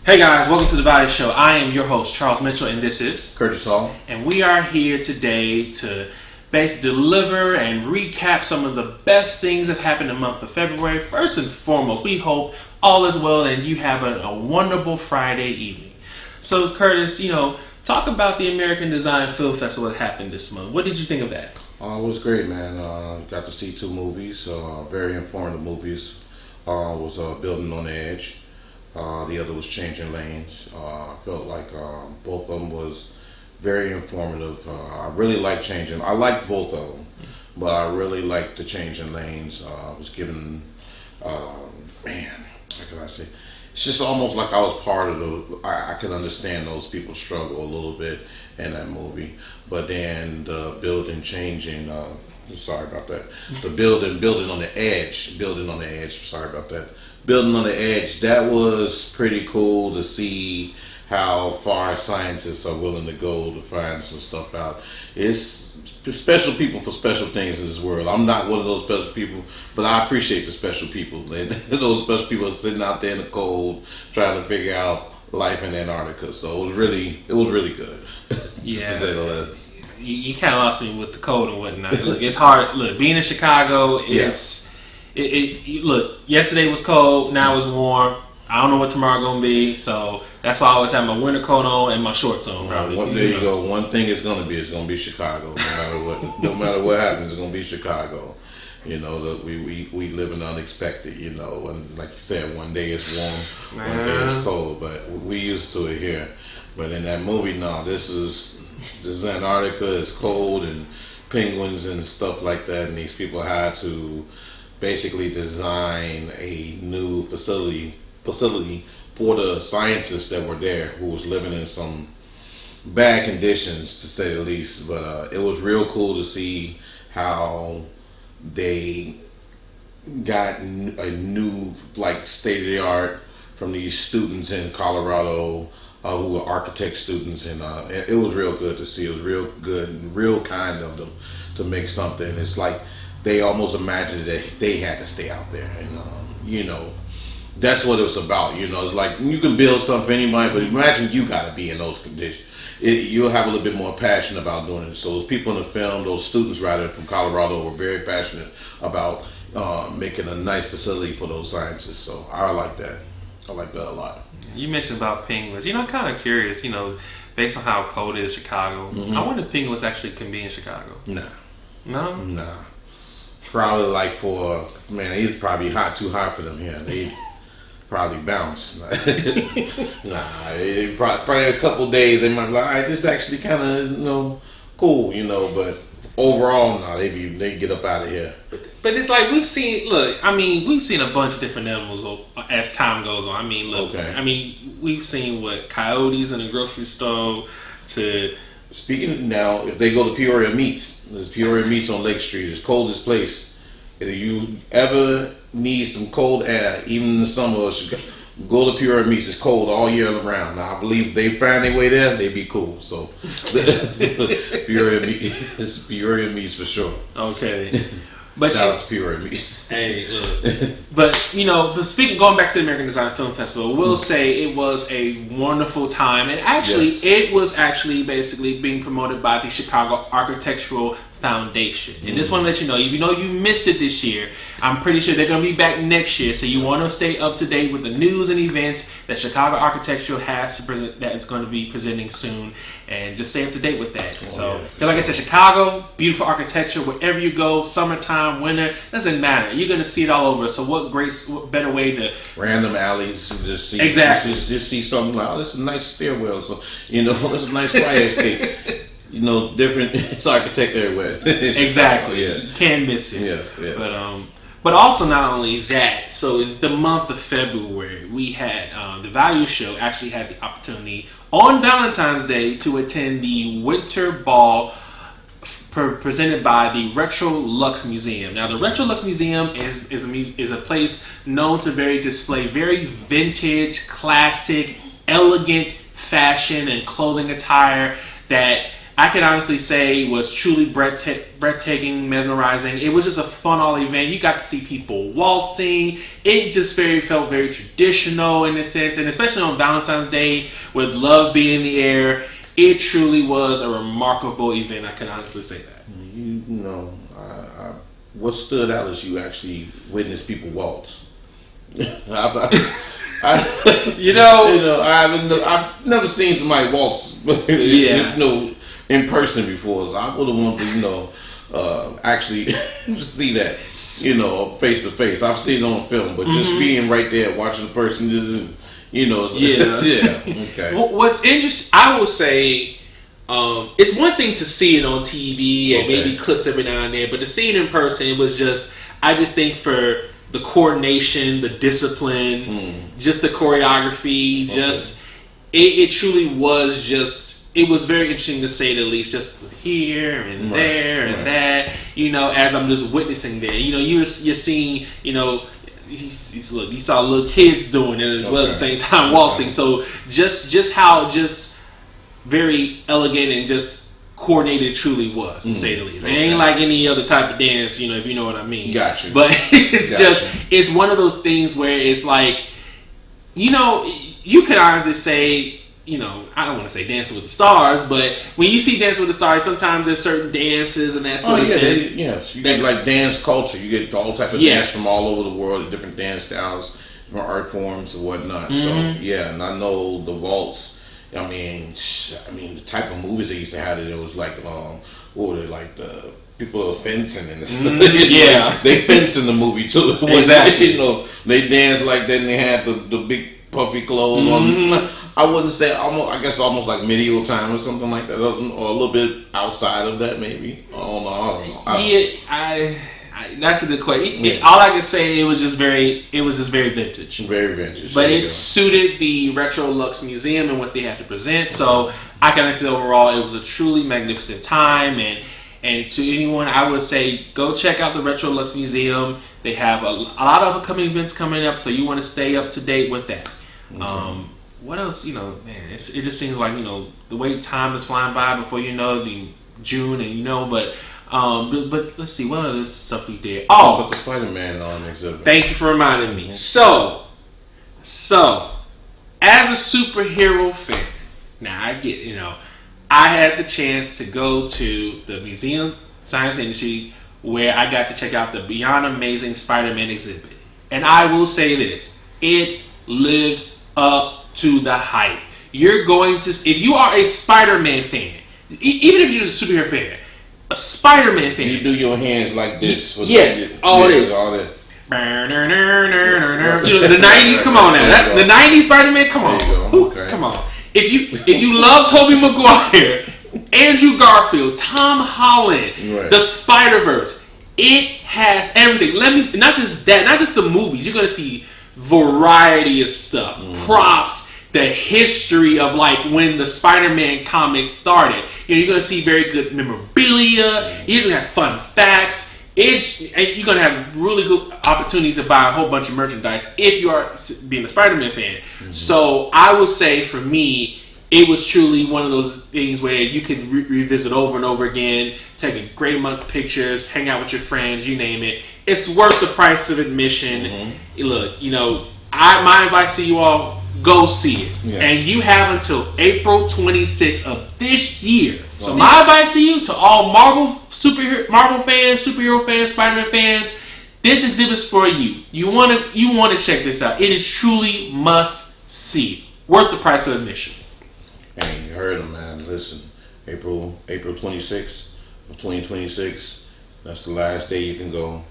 Hey guys, welcome to the Value Show. I am your host, Charles Mitchell, and this is Curtis Hall. And we are here today to basically deliver and recap some of the best things that happened in the month of February. First and foremost, we hope all is well and you have a wonderful Friday evening. So Curtis, talk about the American Design Film Festival that happened this month. What did you think of that? It was great, man. Got to see two movies, very informative movies. Was Building on the Edge. The other was Changing Lanes. I felt like both of them was very informative. I really like Changing. I liked both of them, but I really liked the Changing Lanes. I was given, man, how can I say? It's just almost like I was part of the. I could understand those people struggle a little bit in that movie, but then the building changing. Sorry about that. The building on the edge. Sorry about that. Building on the Edge, that was pretty cool to see how far scientists are willing to go to find some stuff out. It's special people for special things in this world. I'm not one of those special people, but I appreciate the special people. And those special people are sitting out there in the cold trying to figure out life in Antarctica. So it was really good. Yeah. To say the least. You kind of lost me with the cold and whatnot. Look, it's hard. Look, being in Chicago, look, yesterday was cold, now it's warm. I don't know what tomorrow gonna be, so that's why I always have my winter coat on and my shorts on. Probably. There you go. One thing it's gonna be Chicago. No matter what happens, it's gonna be Chicago. We live in unexpected. And like you said, one day it's warm, one day it's cold, but we used to it here. But in that movie, no, this is Antarctica. It's cold and penguins and stuff like that, and these people had to basically design a new facility for the scientists that were there, who was living in some bad conditions, to say the least. But it was real cool to see how they got a new, state of the art from these students in Colorado who were architect students, and it was real good to see. It was real good and real kind of them to make something. It's like they almost imagined that they had to stay out there, and that's what it was about. It's like you can build something for anybody, but imagine you got to be in those conditions. You'll have a little bit more passion about doing it. So those people in the film, those students rather from Colorado, were very passionate about making a nice facility for those scientists. So I like that. I like that a lot. You mentioned about penguins. I'm kind of curious. Based on how cold it is in Chicago, I wonder if penguins actually can be in Chicago. Nah. No. Nah. Probably it's probably too hot for them here. They probably bounce. Nah, probably a couple days they might be like, all right, this actually kind of cool, but overall, nah, they get up out of here. But it's like we've seen a bunch of different animals as time goes on. We've seen coyotes in the grocery store to. Speaking now, if they go to Peoria Meats, there's Peoria Meats on Lake Street. It's the coldest place. If you ever need some cold air, even in the summer, go to Peoria Meats. It's cold all year round. Now, I believe if they find their way there, they'd be cool. So, Peoria Meats for sure. Okay. But shout out to Peoria Meats. Hey, look. But going back to the American Design Film Festival, we'll say it was a wonderful time, and it was basically being promoted by the Chicago Architectural Foundation. And this one lets you know, if you missed it this year, I'm pretty sure they're going to be back next year. So you want to stay up to date with the news and events that Chicago Architectural has to present, that it's going to be presenting soon, and just stay up to date with that. Like I said, Chicago, beautiful architecture wherever you go, summertime, winter, doesn't matter. You're going to see it all over. So what better way to random alleys and just see just see something like, oh, this is a nice stairwell. So this is a nice fire escape. Different. It's architect everywhere. Exactly. Yeah. You can't miss it. Yes. But also not only that. So in the month of February, we had the Value Show actually had the opportunity on Valentine's Day to attend the Winter Ball presented by the Retro Lux Museum. Now, the Retro Lux Museum is a place known to display very vintage, classic, elegant fashion and clothing attire that I can honestly say was truly breathtaking, mesmerizing. It was just a fun all event. You got to see people waltzing. It just felt very traditional in a sense, and especially on Valentine's Day with love being in the air. It truly was a remarkable event. I can honestly say that. You know, what stood out is you actually witnessed people waltz. I've never seen somebody waltz, in person before. So I would have wanted to, actually see that, face to face. I've seen it on film, but just being right there watching the person, okay. What's interesting, I will say, it's one thing to see it on TV and maybe clips every now and then, but to see it in person, it was just, I just think for the coordination, the discipline, just the choreography, it truly was it was very interesting to say the least, just here and there and that, as I'm just witnessing there. You're seeing, you saw little kids doing it as well at the same time waltzing. So just how very elegant and just coordinated truly was, to say the least. It ain't like any other type of dance, if you know what I mean. Gotcha. But it's one of those things where it's like, you could honestly say, I don't want to say Dancing with the Stars, but when you see Dancing with the Stars, sometimes there's certain dances and that sort of sense. Yes, you get like dance culture. You get all type of dance from all over the world, different dance styles, different art forms and whatnot. So and I know the waltz. I mean, the type of movies they used to have, it was like, what were they, like the people are fencing and stuff. They fence in the movie too. Exactly. They dance like that and they had the big puffy clothes on. I wouldn't say almost like medieval time or something like that, or a little bit outside of that maybe. I don't know. That's a good question. All I can say, it was just very vintage. Very vintage. But it suited the Retro Lux Museum and what they had to present. So I can say overall, it was a truly magnificent time. And to anyone, I would say go check out the Retro Lux Museum. They have a lot of upcoming events coming up, so you want to stay up to date with that. What else? Man, it just seems like the way time is flying by before the June and but let's see, what other stuff we did. But the Spider-Man exhibit. Thank you for reminding me. So as a superhero fan, now I get, I had the chance to go to the Museum Science Industry where I got to check out the Beyond Amazing Spider-Man exhibit. And I will say this, it lives up to the hype. You're going to, if you are a Spider-Man fan, even if you're just a superhero fan, a Spider-Man fan. You do your hands like this. All this. The 90s, come on now. The 90s Spider-Man, come on. Come on. If you love Tobey Maguire, Andrew Garfield, Tom Holland, the Spider-Verse, it has everything. Not just that, not just the movies. You're going to see variety of stuff, props, the history of like when the Spider-Man comics started. You're going to see very good memorabilia. You're going to have fun facts. You're going to have really good opportunity to buy a whole bunch of merchandise if you are being a Spider-Man fan. So I would say for me, it was truly one of those things where you could revisit over and over again, take a great amount of pictures, hang out with your friends, you name it. It's worth the price of admission. Look, my advice to you all, go see it. And you have until April 26th of this year. So my advice to you, to all Marvel fans, superhero fans, Spider-Man fans, this exhibit's for you. You want to check this out. It is truly must see. Worth the price of admission. Hey, you heard him, man. Listen, April 26th of 2026. That's the last day you can go.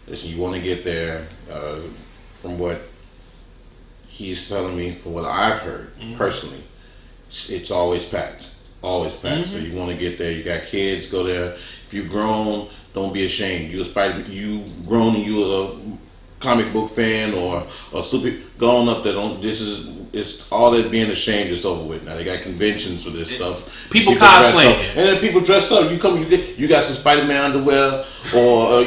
Listen, you want to get there. From what he's telling me, from what I've heard personally, it's always packed. Always packed. So you want to get there. You got kids, go there. If you're grown, don't be ashamed. You grown and you a comic book fan or a super, go on up there. This is it's all that being ashamed is over with now. They got conventions for this stuff. People cosplaying, and then people dress up. You got some Spider-Man underwear, or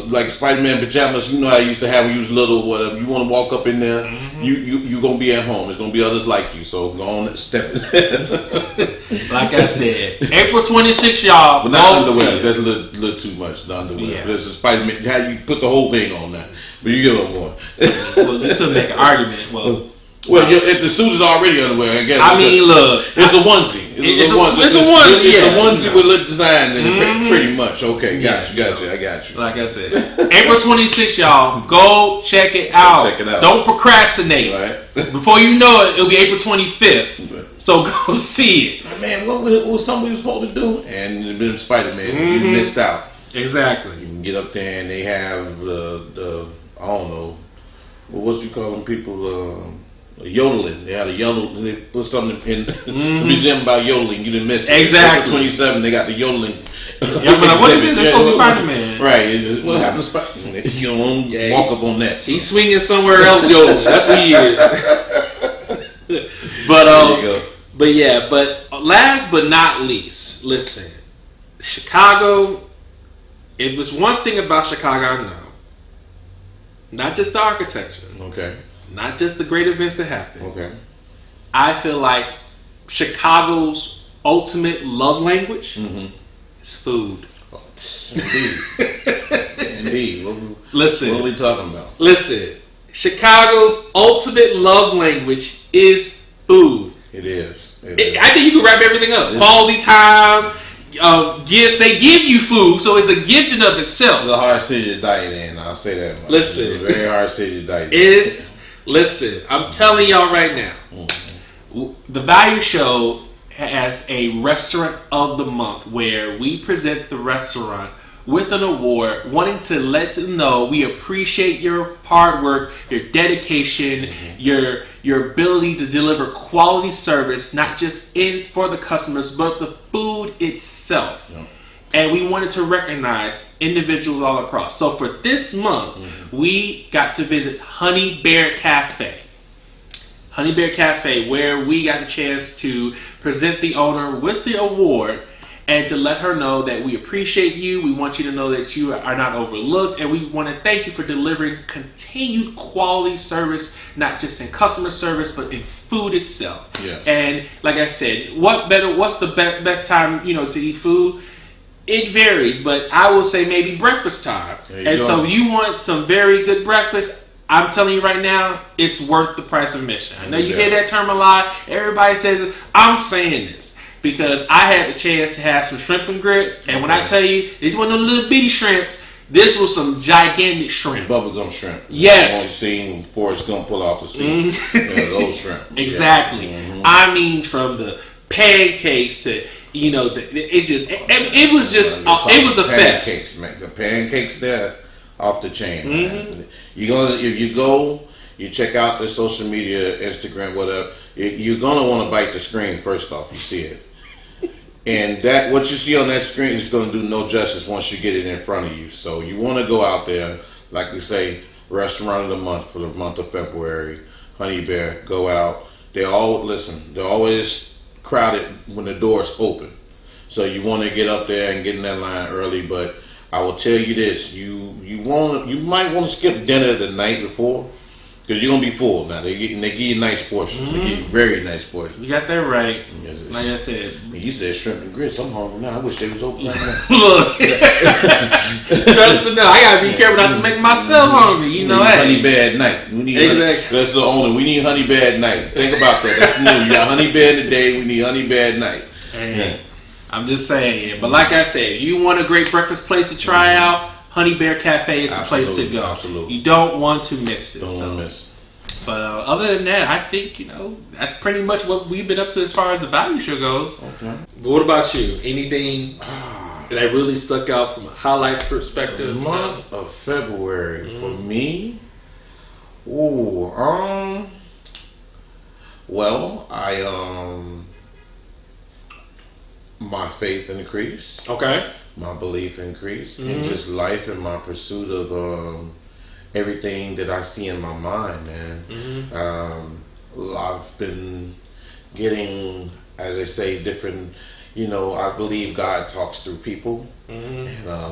like Spider-Man pajamas. You know how you used to have when you was little, or whatever. You want to walk up in there, you gonna be at home. There's gonna be others like you. So go on and step it. Like I said, April 26th, y'all. But not underwear. That's a little too much. The underwear. Yeah. There's a Spider-Man. How you put the whole thing on that? But you get what I'm going. Well, you could make an argument. Well, if the suit is already underwear, I guess. I mean, look, it's a onesie. It's a onesie. It's a onesie with a design in it, pretty much. Okay, got you. I got you. Like I said, April 26th, y'all. Go check it out. Check it out. Don't procrastinate. Right. Before you know it, it'll be April 25th. So go see it. Man, what was something we was supposed to do? And it's been Spider-Man. You missed out. Exactly. You can get up there and they have the I don't know, what you call them people, yodeling. They had a yodel. They put something in the museum about yodeling. You didn't miss it. Exactly. 27. They got the yodeling. Yeah, but what is it? That's what Spider-Man. Right. What happened to Spider-Man? You don't walk up on that. So. He's swinging somewhere else yodeling. That's what he is. But last but not least, listen, Chicago. If there's one thing about Chicago I know, not just the architecture. Okay. Not just the great events that happen. Okay. I feel like Chicago's ultimate love language is food. Oh, indeed. Indeed. Listen. What are we talking about? Listen. Chicago's ultimate love language is food. It is. I think you can wrap everything up. Quality time. Gifts. They give you food, so it's a gift in of itself. It's a hard city to die in. I'll say that much. Listen, it's a very hard city to die in. Listen. I'm telling y'all right now, the Value Show has a restaurant of the month where we present the restaurant with an award, wanting to let them know we appreciate your hard work, your dedication, your ability to deliver quality service, not just for the customers, but the food itself. Yeah. And we wanted to recognize individuals all across. So for this month, we got to visit Honey Bear Cafe. Honey Bear Cafe, where we got the chance to present the owner with the award and to let her know that we appreciate you. We want you to know that you are not overlooked, and we want to thank you for delivering continued quality service, not just in customer service, but in food itself. Yes. And like I said, what's the best time, to eat food? It varies, but I will say maybe breakfast time. And so if you want some very good breakfast, I'm telling you right now, it's worth the price of admission. I know you hear that term a lot. Everybody says it. I'm saying this because I had the chance to have some shrimp and grits. And when I tell you, these weren't no little bitty shrimps. This was some gigantic shrimp. Bubblegum shrimp. Yes. I've seen Forrest Gump pull out the sea. Those shrimp. Exactly. Yeah. I mean, from the pancakes to, it's just, it was just, it was a pancakes, fest. Man. The pancakes there, off the chain. Man. If you go, you check out their social media, Instagram, whatever, you're going to want to bite the screen first off. You see it. And that what you see on that screen is going to do no justice once you get it in front of you. So you want to go out there, like we say, restaurant of the month for the month of February, Honey Bear, go out. They're always crowded when the doors open. So you want to get up there and get in that line early. But I will tell you this: you might want to skip dinner the night before. Because you're going to be full now. They give you nice portions. They give you very nice portions. You got that right. Yes, like I said. You said shrimp and grits. I'm hungry now. I wish they was open right now. Look. Trust me, I got to be careful not to make myself hungry. You know that. Honey Bear at night. Exactly. That's the owner. We need Honey Bear at night. Think about that. That's new. You got Honey Bear today. We need Honey Bear at night. Hey, I'm just saying. But like I said, if you want a great breakfast place to try out, Honey Bear Cafe is the place to go. Absolutely. You don't want to miss it. Don't want to miss it. But other than that, I think, that's pretty much what we've been up to as far as the Value Show goes. Okay. But what about you? Anything that really stuck out from a highlight perspective? The month of February for me? Well, my faith increased. Okay. My belief increased. And just life and my pursuit of everything that I see in my mind, man. I've been getting, as they say, different. I believe God talks through people, and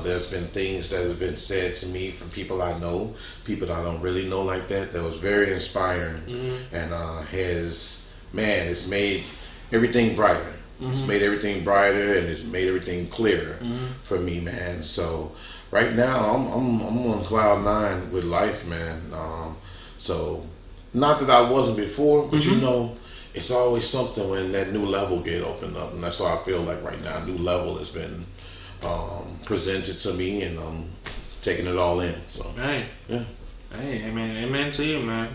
there's been things that have been said to me from people I know, people that I don't really know like that. That was very inspiring, and it's made everything brighter. It's made everything brighter, and it's made everything clearer for me, man. So right now, I'm on cloud 9 with life, man. So not that I wasn't before, but it's always something when that new level get opened up, and that's how I feel like right now. A new level has been presented to me, and I'm taking it all in. So, hey, yeah, hey, amen to you, man.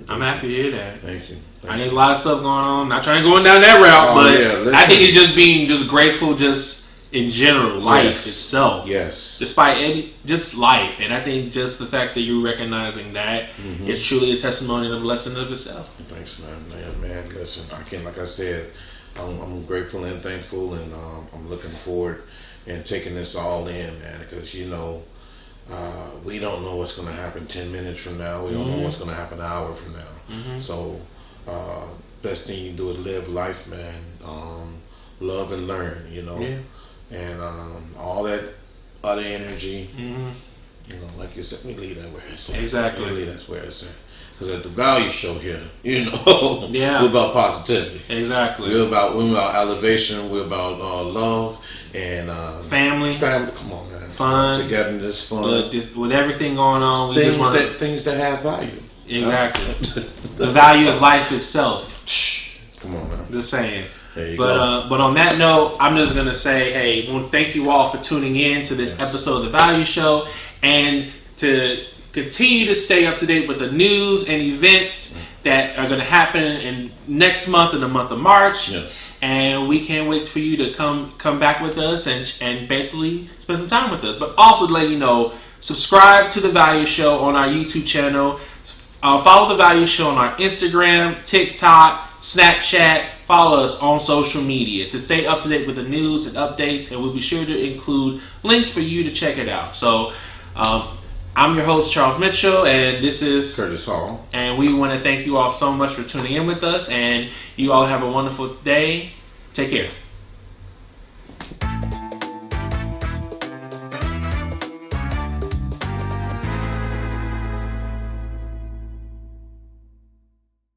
I'm happy to hear that. Thank you. There's a lot of stuff going on. Not trying to go down that route, but I think it's just being just grateful, just in general, life itself. Yes. Despite just life, and I think just the fact that you're recognizing that is truly a testimony and a blessing of itself. Thanks, man. Listen, like I said, I'm grateful and thankful, and I'm looking forward and taking this all in, man, because we don't know what's going to happen 10 minutes from now. We don't know what's going to happen an hour from now. So, best thing you do is live life, man. Love and learn, Yeah. And all that other energy, like you said, we leave that where it's at. Exactly. We leave that's where it's at. Because at the value show here, Yeah. we're about positivity. Exactly. We're about elevation. We're about love and family. Come on, man. Fun. Togetherness, fun. With everything going on, things that have value. Exactly. The value of life itself. Come on, man. Just saying. But on that note, I'm just gonna say, hey, I want to thank you all for tuning in to this episode of The Value Show, and to continue to stay up to date with the news and events that are gonna happen in next month, in the month of March. Yes. And we can't wait for you to come back with us and basically spend some time with us. But also to let you know, subscribe to The Value Show on our YouTube channel. Follow The Value Show on our Instagram, TikTok, Snapchat. Follow us on social media to stay up to date with the news and updates, and we'll be sure to include links for you to check it out. So, I'm your host, Charles Mitchell, and this is Curtis Hall. And we want to thank you all so much for tuning in with us, and you all have a wonderful day. Take care.